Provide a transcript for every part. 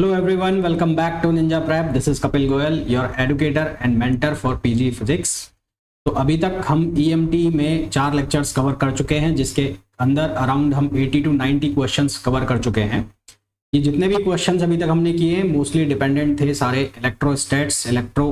Hello everyone, welcome back to Ninja Prep. This is Kapil Goyal, your educator and mentor for PG Physics. तो अभी तक हम EMT में 4 lectures cover कर चुके हैं, जिसके अंदर अराउंड हम 80 to 90 क्वेश्चंस कवर कर चुके हैं। ये जितने भी क्वेश्चंस अभी तक हमने किए हैं मोस्टली डिपेंडेंट थे सारे इलेक्ट्रोस्टैट्स, इलेक्ट्रो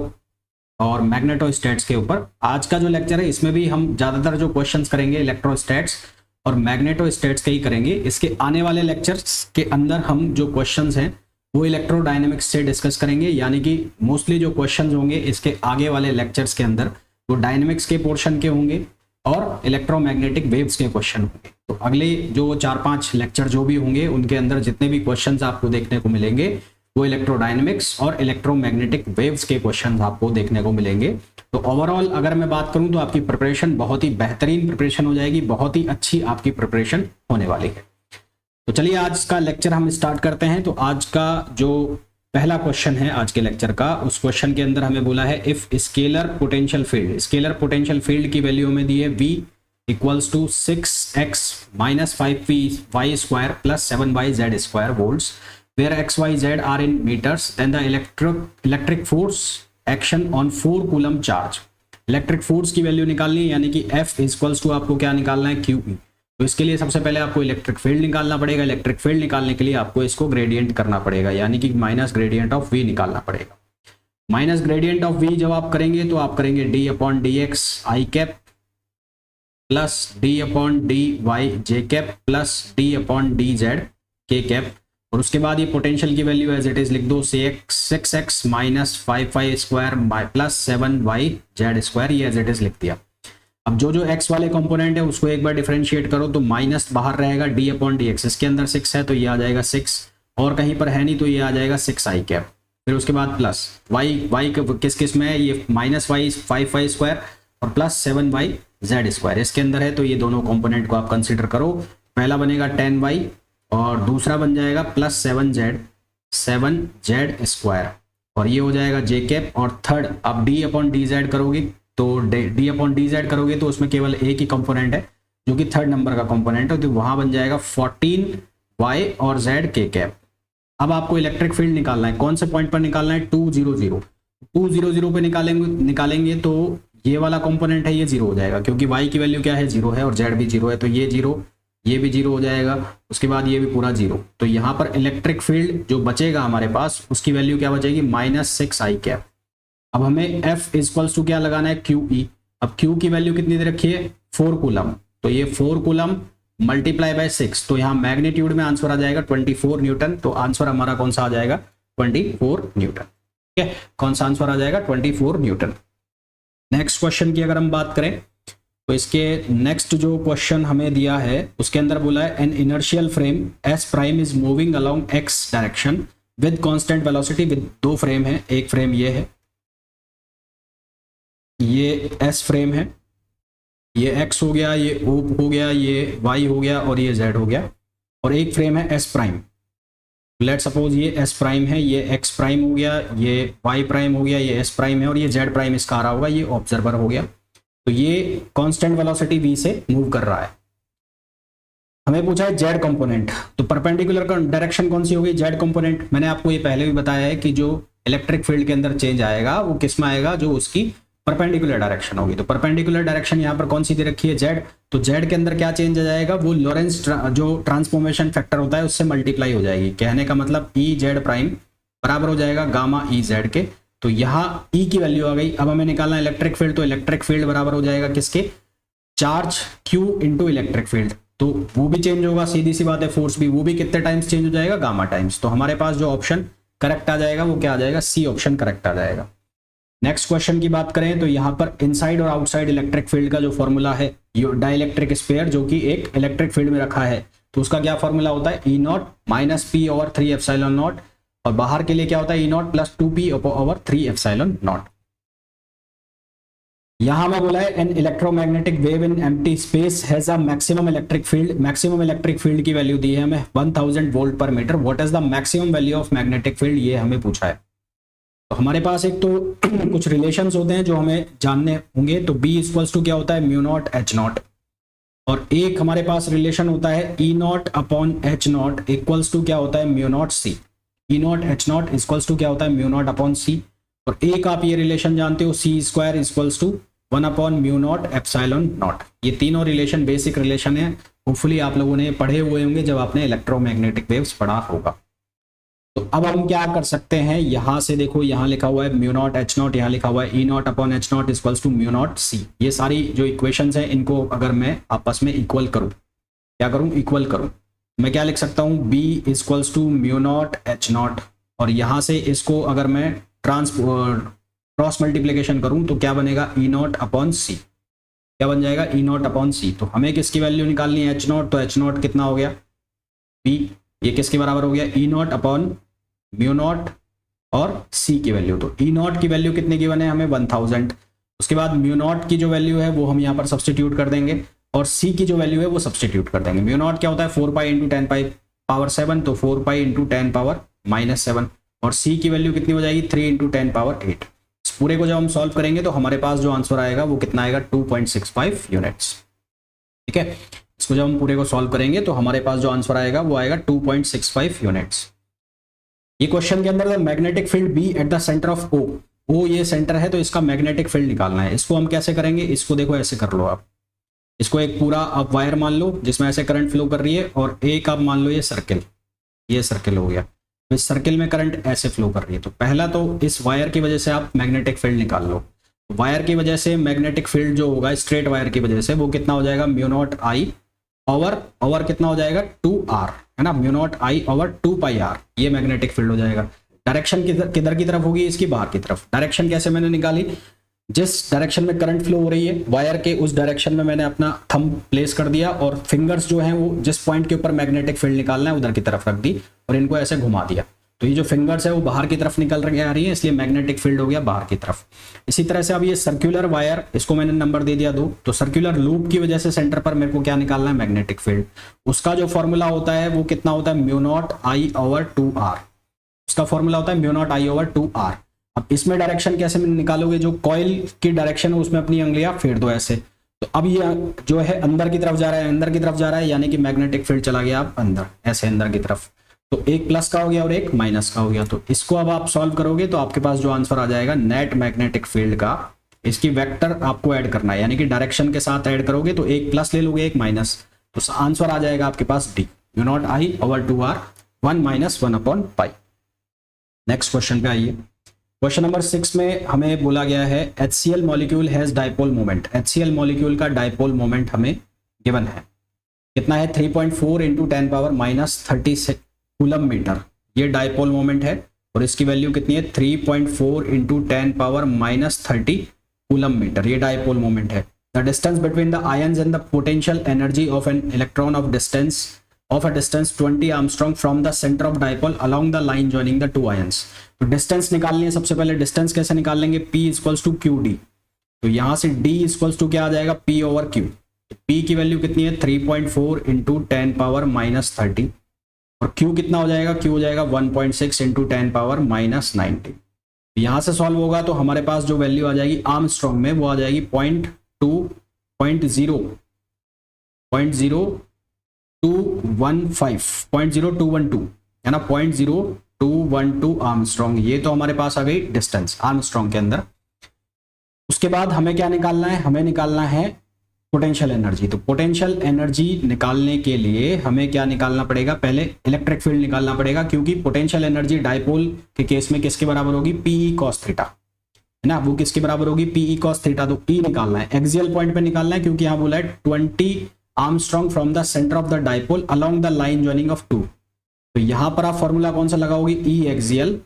और मैग्नेटोस्टैट्स के ऊपर। आज का जो लेक्चर है इसमें भी हम ज़्यादातर जो क्वेश्चंस करेंगे इलेक्ट्रोस्टैट्स और मैग्नेटोस्टैट्स के ही करेंगे। इसके आने वाले लेक्चर्स के अंदर हम जो क्वेश्चंस हैं वो इलेक्ट्रोडायनेमिक्स से डिस्कस करेंगे, यानी कि मोस्टली जो क्वेश्चंस होंगे इसके आगे वाले लेक्चर्स के अंदर वो डायनेमिक्स के पोर्शन के होंगे और इलेक्ट्रोमैग्नेटिक वेव्स के क्वेश्चन होंगे। तो अगले जो 4-5 लेक्चर जो भी होंगे उनके अंदर जितने भी क्वेश्चंस आपको देखने को मिलेंगे वो इलेक्ट्रोडायनेमिक्स और इलेक्ट्रोमैग्नेटिक वेव्स के क्वेश्चंस आपको देखने को मिलेंगे। तो ओवरऑल अगर मैं बात करूं तो आपकी प्रिपरेशन बहुत ही बेहतरीन प्रिपरेशन हो जाएगी, बहुत ही अच्छी आपकी प्रिपरेशन होने वाली है। तो चलिए आज का लेक्चर हम स्टार्ट करते हैं। तो आज का जो पहला क्वेश्चन है आज के लेक्चर का, उस क्वेश्चन के अंदर हमें बोला है इफ स्केलर पोटेंशियल फील्ड की वैल्यू हमें दी है v equals to 6x minus 5y square plus 7y z square volts where x y z are in metres, then the electric force action on 4 coulomb charge. Electric force की value निकालनी है, यानी कि F equals to आपको क्या निकालना है, QE। तो इसके लिए सबसे पहले आपको इलेक्ट्रिक फील्ड निकालना पड़ेगा। इलेक्ट्रिक फील्ड निकालने के लिए आपको इसको ग्रेडियंट करना पड़ेगा, यानी कि माइनस ग्रेडियंट ऑफ v निकालना पड़ेगा। माइनस ग्रेडियंट ऑफ v जब आप करेंगे तो आप करेंगे d upon D X I cap plus d upon D Y J cap plus d upon D Z K cap, और उसके बाद ये पोटेंशियल की वैल्यू एज इट इज लिख दो 6x minus 5y square plus 7y Z square, ये as it is लिख दिया। अब जो x वाले कंपोनेंट है उसको एक बार डिफरेंशिएट करो तो माइनस बाहर रहेगा d अपॉन डी एक्स, इसके अंदर 6 है तो ये आ जाएगा 6 और कहीं पर है नहीं तो ये आ जाएगा 6i कैप। फिर उसके बाद प्लस y किस किस में है, ये माइनस y 5y स्क्वायर और प्लस 7y जेड स्क्वायर इसके अंदर है, तो ये दोनों कंपोनेंट को आप कंसिडर करो। पहला बनेगा 10y और दूसरा बन जाएगा प्लस 7z स्क्वायर और ये हो जाएगा जे कैप। और थर्ड अब d अपॉन डी जेड करोगे तो d अपॉन डी जेड करोगे तो उसमें केवल एक ही कंपोनेंट है जो कि थर्ड नंबर का कंपोनेंट है, तो वहां बन जाएगा 14y और z के कैप। अब आपको इलेक्ट्रिक फील्ड निकालना है, कौन से पॉइंट पर निकालना है, 200 पे निकालेंगे तो ये वाला कंपोनेंट है ये 0 हो जाएगा, क्योंकि y की वैल्यू क्या है 0 है और z भी 0 है, तो ये 0 ये भी 0 हो जाएगा। उसके बाद ये भी पूरा 0, तो यहाँ पर इलेक्ट्रिक फील्ड जो बचेगा हमारे पास उसकी वैल्यू क्या बचेगी, माइनस 6i कैप। अब हमें F इक्वल्स टू क्या लगाना है, QE। अब Q की वैल्यू कितनी दे रखी है, 4 कूलम, तो ये 4 कूलम मल्टीप्लाई बाय 6, तो यहाँ मैग्नीट्यूड में आंसर आ जाएगा 24 न्यूटन। तो आंसर हमारा कौन सा आ जाएगा, 24 न्यूटन। ठीक है, कौन सा आंसर आ जाएगा, 24 न्यूटन। नेक्स्ट क्वेश्चन की अगर हम बात करें तो इसके नेक्स्ट जो क्वेश्चन हमें दिया है उसके अंदर बोला है N inertial frame S prime is moving along x direction with constant velocity with 2 frame है, एक फ्रेम ये है, ये S फ्रेम है, ये X हो गया, ये O हो गया, ये Y हो गया और ये Z हो गया, और एक फ्रेम है S प्राइम। लेट सपोज ये S प्राइम है, ये X प्राइम हो गया, ये Y प्राइम हो गया, ये S प्राइम है और ये Z प्राइम इसका आ रहा होगा, ये ऑब्जर्वर हो गया। तो ये कांस्टेंट वेलोसिटी v से मूव कर रहा है। हमें पूछा है z कंपोनेंट, तो परपेंडिकुलर डायरेक्शन कौन सी होगी, z कंपोनेंट। मैंने आपको ये पहले भी बताया है कि जो इलेक्ट्रिक फील्ड के अंदर चेंज आएगा वो किस में आएगा, जो उसकी परपेंडिकुलर डायरेक्शन होगी। तो परपेंडिकुलर डायरेक्शन यहाँ पर कौन सी दे रखी है, z, तो z के अंदर क्या चेंज आ जाएगा, वो लॉरेंस जो ट्रांसफॉर्मेशन फैक्टर होता है उससे मल्टीप्लाई हो जाएगी। कहने का मतलब ई जेड प्राइम बराबर हो जाएगा गामा ई जेड के। तो यहाँ E की वैल्यू आ गई। अब हमें निकालना है इलेक्ट्रिक फील्ड, तो इलेक्ट्रिक फील्ड बराबर हो जाएगा किसके, charge Q into electric field, तो वो भी चेंज होगा, सीधी सी बात है। फोर्स भी, वो भी कितने टाइम्स चेंज हो जाएगा, गामा टाइम्स। तो हमारे पास जो ऑप्शन करेक्ट आ जाएगा वो क्या आ जाएगा, C ऑप्शन करेक्ट आ जाएगा। नेक्स्ट क्वेश्चन की बात करें तो यहाँ पर इनसाइड और आउटसाइड इलेक्ट्रिक फील्ड का जो फॉर्मूला है, डाइलेक्ट्रिक स्फीयर जो कि एक इलेक्ट्रिक फील्ड में रखा है, तो उसका क्या फॉर्मूला होता है, E0 minus P over 3 epsilon not, और बाहर के लिए क्या होता है, E0 plus 2P over 3 epsilon not. यहां में बोला है an electromagnetic wave in empty space has a maximum electric field. Maximum electric field की वैल्यू दी है हमें 1000 volt per meter. What is the maximum value of magnetic field, ये हमें पूछा है। तो हमारे पास एक तो कुछ रिलेशंस होते हैं जो हमें जानने होंगे। तो B इक्वल्स टू क्या होता है, म्यू नॉट H नॉट, और एक हमारे पास रिलेशन होता है E0 upon H not equals to क्या होता है, mu not C। E not H not equals to क्या होता है म्यू नॉट अपॉन सी, और एक आप ये रिलेशन जानते हो C square equals to 1 upon mu naught epsilon naught. ये तीनों रिलेशन बेसिक रिलेशन है, होपफुली आप लोगों ने पढ़े हुए होंगे जब आपने इलेक्ट्रोमैग्नेटिक वेव्स पढ़ा होगा। तो अब हम क्या कर सकते हैं, यहां से देखो यहाँ लिखा हुआ है म्यू नॉट एच नॉट, यहाँ लिखा हुआ है E naught upon H not equals to mu naught C. ये सारी जो इक्वेशंस हैं इनको अगर मैं आपस में इक्वल करूं, क्या करूं, इक्वल करूं, मैं क्या लिख सकता हूं, B equals to mu not H not, और यहां से इसको अगर मैं क्रॉस मल्टीप्लीकेशन करूं तो क्या बनेगा, ई नॉट अपॉन सी। क्या बन जाएगा, ई नॉट अपॉन सी। तो हमें किसकी वैल्यू निकालनी है, एच नॉट, तो एच नॉट कितना हो गया, बी, ये किसके बराबर हो गया, ई नॉट अपॉन म्यू नॉट और सी की वैल्यू। तो ई नॉट की वैल्यू कितने गिवन है हमें, 1000। उसके बाद म्यू नॉट की जो वैल्यू है वो हम यहाँ पर सब्सटीट्यूट कर देंगे, और सी की जो वैल्यू है वो सब्सटीट्यूट कर देंगे। म्यू नॉट क्या होता है 4 पाई इंटू 10 पाई पावर 7, तो 4 पाई इंटू 10 पावर -7, और सी की वैल्यू कितनी हो जाएगी 3 इंटू 10 पावर 8। इस पूरे को जब हम सॉल्व करेंगे तो हमारे पास जो आंसर आएगा वो कितना आएगा, 2.65 यूनिट्स। ठीक है, इसको जब हम पूरे को सॉल्व करेंगे तो हमारे पास जो आंसर आएगा वो आएगा 2.65 यूनिट्स। ये क्वेश्चन के अंदर magnetic field B at the centre of O ये सेंटर है, तो इसका मैग्नेटिक फील्ड निकालना है। इसको हम कैसे करेंगे, इसको देखो ऐसे कर लो आप, इसको एक पूरा आप वायर मान लो जिसमें ऐसे करंट फ्लो कर रही है, और एक आप मान लो ये सर्किल हो गया, इस सर्किल में करंट ऐसे फ्लो कर रही है। तो पहला तो इस वायर की वजह से आप मैग्नेटिक फील्ड निकाल लो। वायर की वजह से मैग्नेटिक फील्ड जो होगा स्ट्रेट वायर की वजह से वो कितना हो जाएगा, म्यू नॉट आई ओवर कितना हो जाएगा 2r, है ना, mu naught I over 2 pi r, ये मैग्नेटिक फील्ड हो जाएगा। डायरेक्शन किधर की तरफ होगी, इसकी बाहर की तरफ। डायरेक्शन कैसे मैंने निकाली, जिस डायरेक्शन में करंट फ्लो हो रही है वायर के उस डायरेक्शन में मैंने अपना थंब प्लेस कर दिया, और फिंगर्स जो हैं वो जिस पॉइंट के ऊपर मैग्नेटिक फील्ड निकालना है उधर की तरफ रख दी, और इनको ऐसे घुमा दिया। तो ये जो फिंगर्स है वो बाहर की तरफ निकल आ रही है, इसलिए मैग्नेटिक फील्ड हो गया बाहर की तरफ। इसी तरह से अब ये सर्कुलर वायर, इसको मैंने नंबर दे दिया 2, तो सर्कुलर लूप की वजह से सेंटर पर मेरे को क्या निकालना है, मैग्नेटिक फील्ड। उसका जो फॉर्मूला होता है वो कितना होता है, mu not I over 2r। उसका फॉर्मूला होता है mu not I over 2r। अब इसमें डायरेक्शन कैसे निकालोगे, जो कॉइल की डायरेक्शन है उसमें अपनी उंगलियां फेर दो ऐसे। तो अब ये जो है अंदर की तरफ जा रहा है, यानी कि मैग्नेटिक फील्ड चला गया आप अंदर, ऐसे अंदर की तरफ। तो एक प्लस का हो गया और एक माइनस का हो गया। तो इसको अब आप सॉल्व करोगे तो आपके पास जो आंसर आ जाएगा नेट मैग्नेटिक फील्ड का, इसकी वेक्टर आपको ऐड करना है, यानी कि डायरेक्शन के साथ ऐड करोगे तो एक प्लस ले लोगे एक माइनस, तो आंसर आ जाएगा आपके पास D, mu not I over 2r 1 - 1 upon pi. Next question पे आइए। क्वेश्चन नंबर 6 में हमें बोला गया है HCl molecule has dipole moment. HCl molecule का डाइपोल मोमेंट हमें गिवन है, कितना है 3.4 इंटू 10 पावर -30 कूलम मीटर। ये डाइपोल मोमेंट है, और इसकी वैल्यू कितनी है 3.4 इंटू 10 पावर -30 कूलम मीटर। ये डाइपोल मोमेंट है। The distance between the ions and the potential energy of an electron of a distance 20 Armstrong from the center of dipole along the line joining the two ions। तो distance निकालनी है। सबसे पहले distance कैसे निकाल लेंगे, P equals to Q D. तो यहां से D इक्वल्स टू क्या आ जाएगा, P ओवर Q। P की वैल्यू कितनी है 3.4 इंटू 10 पावर -30, और Q कितना हो जाएगा, Q हो जाएगा 1.6 इंटू 10 पावर -90। यहां से सॉल्व होगा तो हमारे पास जो वैल्यू आ जाएगी आर्मस्ट्रॉन्ग में, वो आ जाएगी 0.0212 है ना, 0.0212 आर्मस्ट्रॉन्ग। ये तो हमारे पास आ गई डिस्टेंस आर्मस्ट्रॉन्ग के अंदर। उसके बाद हमें क्या निकालना है, हमें निकालना है पोटेंशियल एनर्जी। तो पोटेंशियल एनर्जी निकालने के लिए हमें क्या निकालना पड़ेगा, पहले इलेक्ट्रिक फील्ड निकालना पड़ेगा, क्योंकि पोटेंशियल एनर्जी डाइपोल के केस में किसके बराबर होगी, पीई कॉस थीटा, है ना, वो किसके बराबर होगी, पीई कॉस थीटा। तो ई निकालना है, एक्सियल पॉइंट पे निकालना है, क्योंकि यहाँ बोला है 20 armstrong from the centre of the dipole along the line joining of 2। तो यहां पर आप फॉर्मूला कौन सा लगाओगे, E axial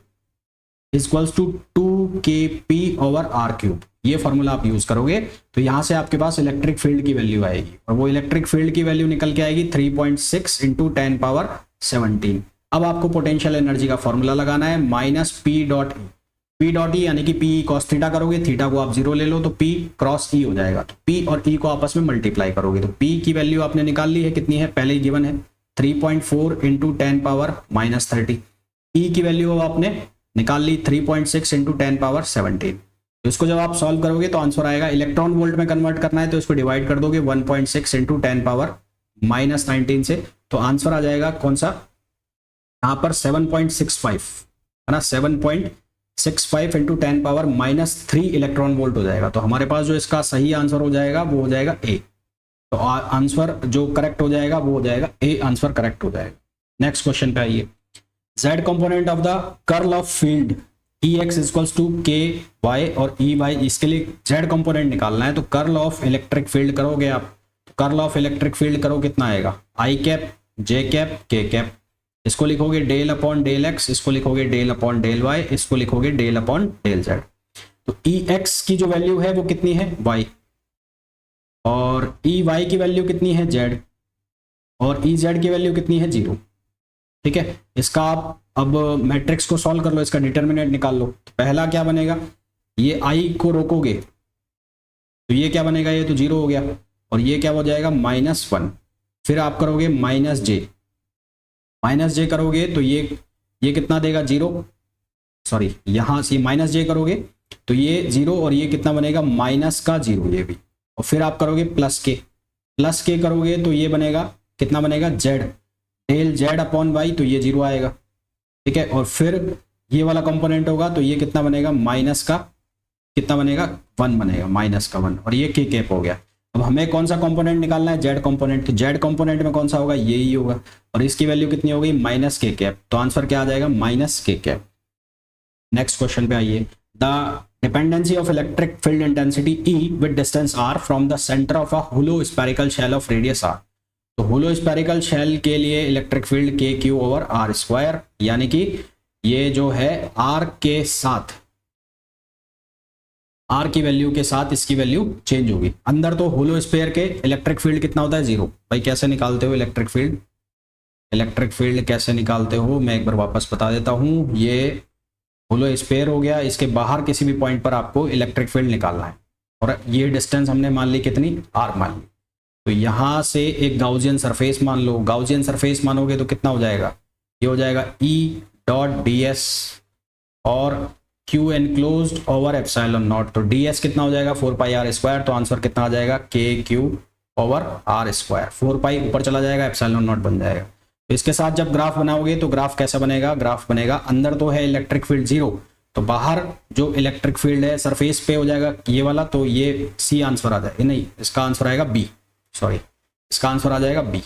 equals to 2kp over r cube. ये फॉर्मूला आप यूज करोगे तो यहां से आपके पास इलेक्ट्रिक फील्ड की वैल्यू आएगी, और वो इलेक्ट्रिक फील्ड की वैल्यू निकल के आएगी 3.6 इंटू 10 पावर 17। अब आपको पोटेंशियल एनर्जी का फॉर्मूला लगाना है P.E यानी कि P cos थीटा करोगे, थीटा को आप 0 ले लो तो P क्रॉस E हो जाएगा। तो P और E को आपस में मल्टीप्लाई करोगे तो P की वैल्यू आपने निकाल ली है, कितनी है, पहले ही गिवन है 3.4 इंटू 10 पावर -30। E की वैल्यू अब आपने निकाल ली 3.6 इंटू 10 पावर 17। तो इसको जब आप सॉल्व करोगे तो आंसर आएगा, इलेक्ट्रॉन वोल्ट में कन्वर्ट करना है तो इसको डिवाइड कर दोगे 1.6 इंटू 10 पावर -19 से, तो आंसर आ जाएगा कौन सा यहाँ पर 7.65 है ना, 7.65 इंटू 10⁻³ इलेक्ट्रॉन वोल्ट हो जाएगा। तो हमारे पास जो इसका सही आंसर हो जाएगा वो हो जाएगा ए। तो आंसर जो करेक्ट हो जाएगा वो हो जाएगा ए, आंसर करेक्ट हो जाएगा। नेक्स्ट क्वेश्चन पे आइए। z component of the curl of field Ex equals to K Y और ई वाई, इसके लिए z कंपोनेंट निकालना है। तो कर्ल ऑफ इलेक्ट्रिक फील्ड करोगे आप, तो कर्ल ऑफ इलेक्ट्रिक फील्ड करो कितना आएगा, आई कैप जे कैप के कैप, इसको लिखोगे डेल अपॉन डेल एक्स, इसको लिखोगे डेल अपॉन डेल वाई, इसको लिखोगे डेल अपॉन डेल जेड। तो ई एक्स की जो वैल्यू है वो कितनी है वाई, और ई वाई की वैल्यू कितनी है जेड, और ई जेड की वैल्यू कितनी है 0। ठीक है, इसका आप अब मैट्रिक्स को सॉल्व कर लो, इसका डिटर्मिनेंट निकाल लो। तो पहला क्या बनेगा, ये आई को रोकोगे तो ये क्या बनेगा, ये तो 0 हो गया, और ये क्या हो जाएगा -1। फिर आप करोगे माइनस जे करोगे तो ये कितना देगा 0, सॉरी यहां से -j करोगे तो ये 0, और ये कितना बनेगा -0 ये भी, और फिर आप करोगे प्लस के करोगे तो ये बनेगा कितना बनेगा z, del z upon Y, तो ये 0 आएगा। ठीक है, और फिर ये वाला कंपोनेंट होगा तो ये कितना बनेगा कितना बनेगा 1 बनेगा, -1, और ये के कैप हो गया। अब हमें कौन सा कंपोनेंट निकालना है, जेड कंपोनेंट। तो जेड कंपोनेंट में कौन सा होगा, यही होगा, और इसकी वैल्यू कितनी हो गई -के कैप। तो आंसर क्या आ जाएगा -के कैप। नेक्स्ट क्वेश्चन पे आइए। The dependency of electric field intensity E with distance r from the centre of a hollow spherical shell of radius r। तो होलो स्फेरिकल शेल के लिए इलेक्ट्रिक फील्ड k⁴r², यानी कि ये जो है r के साथ, r की वैल्यू के साथ इसकी वैल्यू चेंज होगी। अंदर तो होलो स्फीयर के इलेक्ट्रिक फील्ड कितना होता है 0। भाई कैसे निकालते हो इलेक्ट्रिक फील्ड कैसे निकालते हो, मैं एक बार वापस बता देता हूं। ये होलो स्फीयर हो गया, इसके बाहर किसी भी पॉइंट पर आपको इलेक्ट्रिक फील्ड निकालना है, और ये डिस्टेंस हमने मान ली कितनी, r मान ली। तो यहां से एक गाउसियन सरफेस मान लो, गाउसियन सरफेस मानोगे तो कितना हो जाएगा, ये हो जाएगा E.ds और Q एनक्लोज्ड ओवर ε0। तो ds कितना हो जाएगा 4πr², तो आंसर कितना आ जाएगा kq/r²। 4π ऊपर चला जाएगा, ε0 बन जाएगा। तो इसके साथ जब ग्राफ बनाओगे तो ग्राफ कैसा बनेगा, ग्राफ बनेगा अंदर तो है इलेक्ट्रिक फील्ड 0, तो बाहर जो इलेक्ट्रिक फील्ड है सरफेस पे हो जाएगा ये वाला, तो ये सी आंसर आ जाएगा, नहीं इसका आंसर आएगा बी, सॉरी इसका आंसर आ जाएगा बी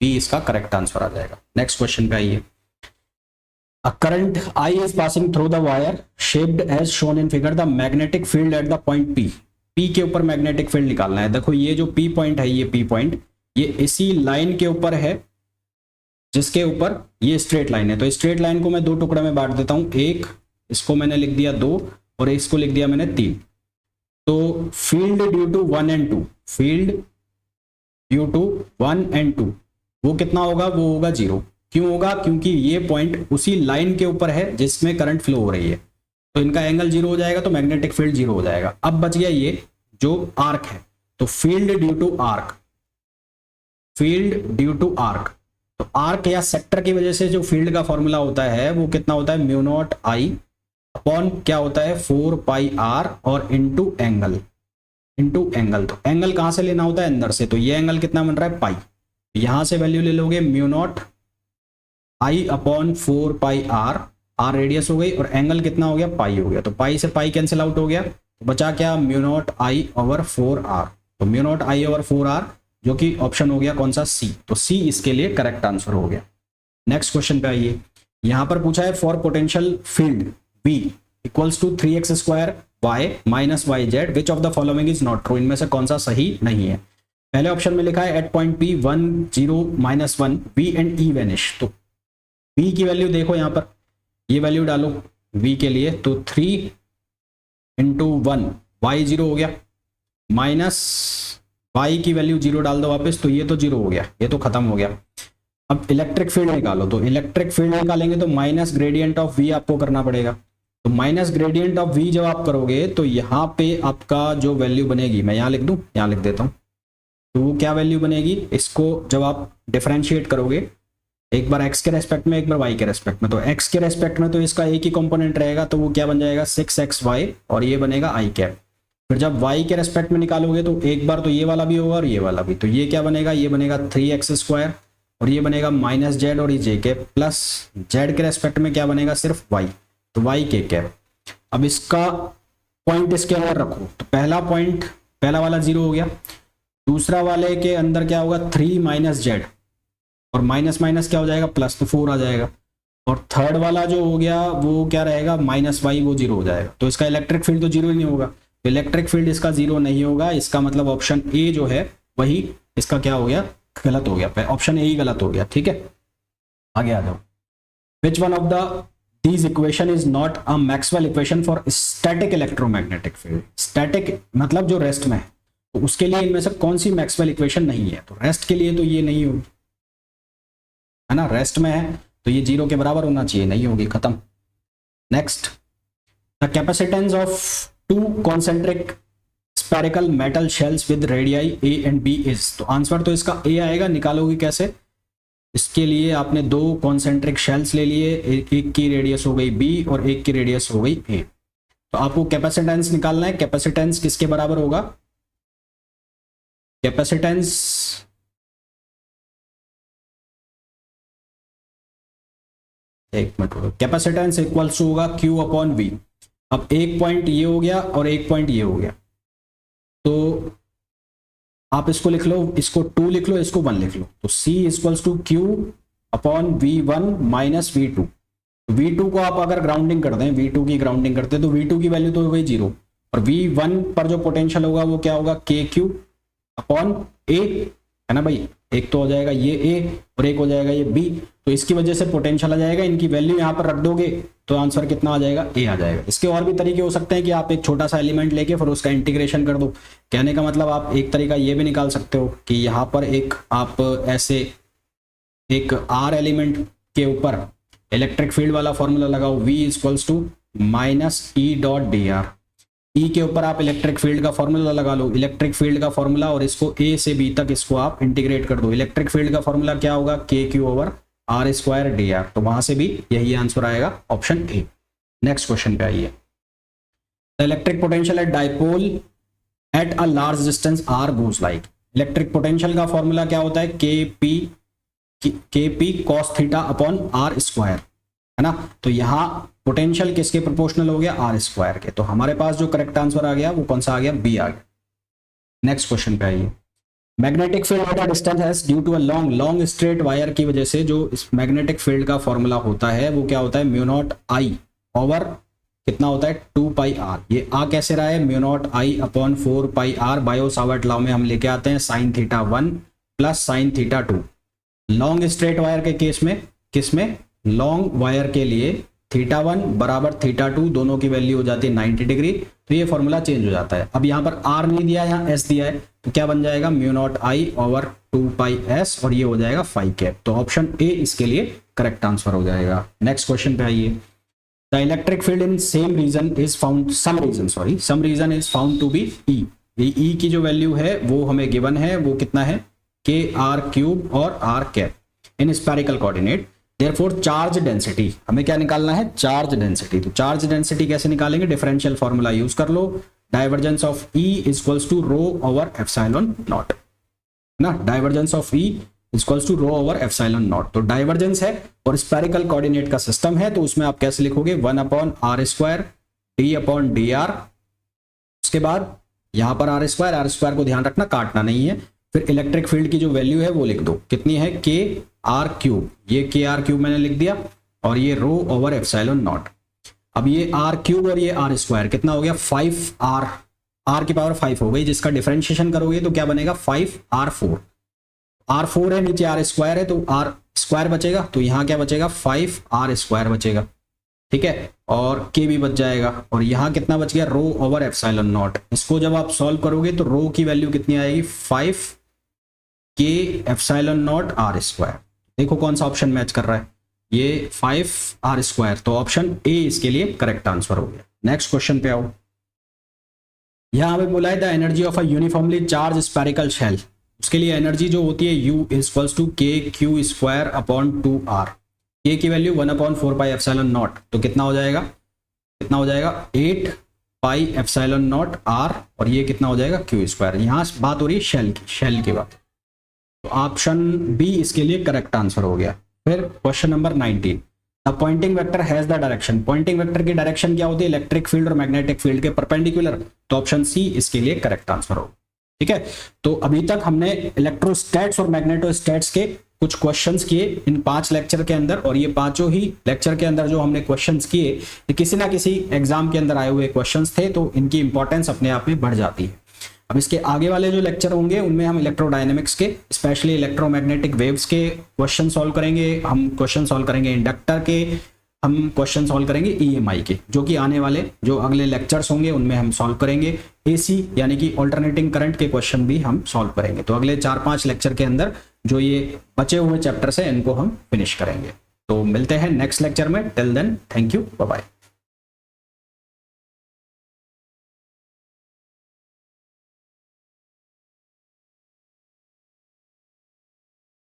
इसका करेक्ट आंसर आ जाएगा। नेक्स्ट क्वेश्चन पे आइए। A current I is passing through the wire shaped as shown in figure. The magnetic field at the point P. P के ऊपर मैग्नेटिक फील्ड निकालना है। देखो ये जो P पॉइंट है, ये P पॉइंट ये इसी लाइन के ऊपर है जिसके ऊपर ये स्ट्रेट लाइन है। तो स्ट्रेट लाइन को मैं 2 टुकड़े में बांट देता हूं, एक इसको मैंने लिख दिया 2 और इसको लिख दिया मैंने 3। तो field due to 1 and 2, field due to 1 and 2 वो कितना होगा, वो होगा 0। क्यों होगा, क्योंकि ये पॉइंट उसी लाइन के ऊपर है जिसमें करंट फ्लो हो रही है, तो इनका एंगल 0 हो जाएगा, तो मैग्नेटिक फील्ड 0 हो जाएगा। अब बच गया ये जो आर्क है, तो फील्ड ड्यू टू आर्क, तो आर्क या सेक्टर की वजह से जो फील्ड का फॉर्मूला होता है वो कितना होता है, μ0I अपॉन क्या होता है 4πr और इंटू एंगल। तो एंगल कहां से लेना होता है, अंदर से। तो ये एंगल कितना बन रहा है पाई, यहां से वैल्यू ले लोगे μ0I upon 4πr, r radius हो गई, और एंगल कितना हो गया पाई हो गया। तो पाई से पाई कैंसिल आउट हो गया, तो बचा क्या μ0I/4r। तो μ0I/4r जो कि ऑप्शन हो गया कौन सा, सी। तो सी इसके लिए करेक्ट आंसर हो गया। नेक्स्ट क्वेश्चन पे आइए। यहां पर पूछा है for potential field V equals to 3x² y minus yz which of the following is not true. इनमें से कौन सा सही नहीं है। पहले ऑप्शन में लिखा है at point P 1 0 -1 V and E vanish. तो V की वैल्यू देखो यहां पर, ये वैल्यू डालो V के लिए, तो 3 × 1 y 0 हो गया, माइनस y की वैल्यू 0 डाल दो वापस, तो ये तो 0 हो गया, ये तो खत्म हो गया। अब इलेक्ट्रिक फील्ड निकालो, तो इलेक्ट्रिक फील्ड निकालेंगे तो माइनस ग्रेडियंट ऑफ V आपको करना पड़ेगा। तो माइनस ग्रेडियंट ऑफ V जब आप करोगे तो यहाँ पे आपका जो वैल्यू बनेगी, मैं यहाँ लिख दूं, यहाँ लिख देता हूँ, तो वो क्या वैल्यू बनेगी, इसको जब आप डिफरेंशिएट करोगे एक बार x के रेस्पेक्ट में एक बार y के रेस्पेक्ट में, तो x के रेस्पेक्ट में तो इसका एक ही कंपोनेंट रहेगा, तो वो क्या बन जाएगा 6xy और ये बनेगा i कैप। फिर जब y के रेस्पेक्ट में निकालोगे तो एक बार तो ये वाला भी होगा और ये वाला भी, तो ये क्या बनेगा, ये बनेगा 3x² और ये बनेगा माइनस जेड और ये जे कैप प्लस जेड के रेस्पेक्ट में क्या बनेगा सिर्फ वाई, तो वाई के कैप। अब इसका पॉइंट इसके अंदर रखो तो पहला पॉइंट पहला वाला 0 हो गया, दूसरा वाले के अंदर क्या होगा 3 माइनस जेड और माइनस माइनस क्या हो जाएगा प्लस, तो 4 आ जाएगा। और थर्ड वाला जो हो गया वो क्या रहेगा माइनस वाई, वो 0 हो जाएगा। तो इसका इलेक्ट्रिक फील्ड तो 0 ही नहीं होगा, तो इलेक्ट्रिक फील्ड इसका 0 नहीं होगा। इसका मतलब ऑप्शन ए जो है वही इसका क्या हो गया, गलत हो गया, ऑप्शन ए ही गलत हो गया। ठीक है, आगे आ जाओ। Which one of the these equation is not a Maxwell equation for static electromagnetic field। Static मतलब जो रेस्ट में है, तो उसके लिए इनमें से कौन सी मैक्सवेल इक्वेशन नहीं है, तो रेस्ट के लिए तो ये नहीं होगी, है ना, रेस्ट में है तो ये 0 के बराबर होना चाहिए, नहीं होगी, खत्म। Next, the capacitance of two concentric spherical metal shells with radii A and B is. तो आंसर तो इसका ए आएगा, निकालोगे कैसे, इसके लिए आपने 2 कॉन्सेंट्रिक शेल्स ले लिए, एक की रेडियस हो गई बी और एक की रेडियस हो गई ए। तो आपको कैपेसिटेंस निकालना है, कैपेसिटेंस किसके बराबर होगा, कैपेसिटेंस एक मिनट, कैपेसिटेंस इक्वल्स टू होगा Q अपॉन V। अब एक पॉइंट ये हो गया और एक पॉइंट ये हो गया, तो आप इसको लिख लो, इसको 2 लिख लो, इसको 1 लिख लो, तो C equals to Q upon V1 minus V2। V2 को आप अगर ग्राउंडिंग कर दें, V2 की ग्राउंडिंग करते हैं तो V2 की वैल्यू तो हो गई 0 और V1 पर जो पोटेंशियल होगा वो क्या होगा KQ अपॉन A, है ना भाई, एक तो हो जाएगा ये A और एक हो जाएगा ये B, तो इसकी वजह से पोटेंशियल आ जाएगा, इनकी वैल्यू यहाँ पर रख दोगे तो आंसर कितना आ जाएगा, A आ जाएगा। इसके और भी तरीके हो सकते हैं कि आप एक छोटा सा एलिमेंट लेके फिर उसका इंटीग्रेशन कर दो। कहने का मतलब आप एक तरीका ये भी निकाल सकते हो कि यहाँ पर एक आप ऐसे एक R एलिमेंट के ऊपर इलेक्ट्रिक फील्ड वाला फॉर्मूला लगाओ, V equals to minus E dot D R. E के ऊपर आप इलेक्ट्रिक फील्ड का फॉर्मूला लगा लो, इलेक्ट्रिक फील्ड का फॉर्मूला, और इसको ए से बी तक इसको आप इंटीग्रेट कर दो। इलेक्ट्रिक फील्ड का फॉर्मूला क्या होगा, K Q over R square D R, तो वहां से भी यही आंसर आएगा, ऑप्शन ए। नेक्स्ट क्वेश्चन पे आइए। The electric potential at dipole at a large distance R goes like. Electric potential का फॉर्मूला क्या होता है, K P cos theta upon R square, है ना। तो यहाँ पोटेंशियल किसके प्रोपोर्शनल हो गया, आर स्क्वायर के। तो हमारे पास जो करेक्ट आंसर आ गया वो कौन सा आ गया, बी आ गया। नेक्स्ट क्वेश्चन पे आइए। Magnetic field at a distance has due to a long straight wire की वजह से जो इस मैग्नेटिक फील्ड का फॉर्मूला होता है वो क्या होता है, म्यू नॉट आई ओवर कितना होता है 2 पाई आर। ये आ कैसे रहा है, mu not I upon 4 pi R. Biot Savart law में हम लेके आते हैं sine theta 1 plus sine theta 2। Long straight wire के केस में, किसमें, लॉन्ग वायर के लिए थीटा 1 बराबर थीटा 2 दोनों की वैल्यू हो जाती है 90 डिग्री, तो ये फॉर्मूला चेंज हो जाता है। अब यहाँ पर आर नहीं दिया, यहाँ एस दिया है, तो क्या बन जाएगा, mu naught I over 2 pi S, और ये हो जाएगा फाई कैप। तो ऑप्शन ए इसके लिए करेक्ट आंसर हो जाएगा। नेक्स्ट क्वेश्चन पे आइए। The electric field in same region is found, some region is found to be E. ये ई की जो वैल्यू है वो हमें गिवन है, वो कितना है, के आर क्यूब और R cap in spherical coordinate. Therefore charge density, हमें क्या निकालना है, चार्ज डेंसिटी। तो चार्ज डेंसिटी कैसे निकालेंगे, डिफरेंशियल फॉर्मूला यूज कर लो, divergence of E equals to rho over epsilon naught, ना, divergence of E equals to rho over epsilon not. तो डाइवर्जेंस है और स्फेरिकल कोऑर्डिनेट का सिस्टम है, तो उसमें आप कैसे लिखोगे, 1 upon R square D upon D R. उसके बाद यहां पर आर स्क्वायर को ध्यान रखना काटना नहीं है। फिर इलेक्ट्रिक फील्ड की जो वैल्यू है वो लिख दो, कितनी है, के आर क्यूब, ये के आर क्यूब मैंने लिख दिया, और ये रो ओवर एप्सिलॉन नॉट। अब ये आर क्यूब और ये आर स्क्वायर कितना हो गया, 5 आर, आर की पावर 5 हो गई, जिसका डिफरेंशिएशन करोगे तो क्या बनेगा, 5 आर 4। आर 4 है, नीचे आर स्क्वायर है, तो आर स्क्वायर बचेगा, तो यहाँ क्या बचेगा, 5 आर स्क्वायर बचेगा, ठीक है, और के भी बच जाएगा, और यहाँ कितना बच गया, रो ओवर एप्सिलॉन नॉट। इसको जब आप सॉल्व करोगे तो रो की वैल्यू कितनी आएगी, 5 के एप्सिलॉन नॉट आर स्क्वायर। देखो कौन सा ऑप्शन मैच कर रहा है, ये 5 आर स्क्वायर, तो ऑप्शन ए इसके लिए करेक्ट आंसर हो गया। नेक्स्ट क्वेश्चन पे आओ। यहां हमें बोला है the energy of a uniformly charge spherical shell. उसके लिए एनर्जी जो होती है U equals to K Q square upon 2 R. K की value 1 upon 4 pi epsilon not, तो कितना हो जाएगा, 8 पाई एप्सिलॉन नॉट आर, और ये कितना हो जाएगा, क्यू स्क्वायर। यहाँ बात हो रही है शेल की बात। तो ऑप्शन बी इसके लिए करेक्ट आंसर हो गया। फिर question number 19, the Poynting vector has the direction, Poynting vector की डायरेक्शन क्या होती है, इलेक्ट्रिक फील्ड और मैग्नेटिक फील्ड के परपेंडिकुलर, तो ऑप्शन सी इसके लिए करेक्ट आंसर हो। ठीक है, तो अभी तक हमने इलेक्ट्रोस्टैट्स और मैग्नेटोस्टैट्स के कुछ क्वेश्चंस किए इन 5 लेक्चर के अंदर, और ये पांचों ही लेक्चर के अंदर जो हमने क्वेश्चंस किए ये किसी ना किसी एग्जाम के अंदर आए हुए क्वेश्चंस थे, तो इनकी इंपॉर्टेंस अपने आप में बढ़ जाती है। अब इसके आगे वाले जो लेक्चर होंगे उनमें हम इलेक्ट्रोडायनेमिक्स के, स्पेशली इलेक्ट्रोमैग्नेटिक वेव्स के क्वेश्चन सॉल्व करेंगे, हम क्वेश्चन सॉल्व करेंगे इंडक्टर के, हम क्वेश्चन सॉल्व करेंगे ईएमआई के, जो कि आने वाले जो अगले लेक्चर्स होंगे उनमें हम सॉल्व करेंगे। एसी यानी कि ऑल्टरनेटिंग करंट के क्वेश्चन भी हम सॉल्व करेंगे। तो अगले 4-5 लेक्चर के अंदर जो ये बचे हुए चैप्टर्स हैं इनको हम फिनिश करेंगे। तो मिलते हैं नेक्स्ट लेक्चर में, till then thank you, bye bye.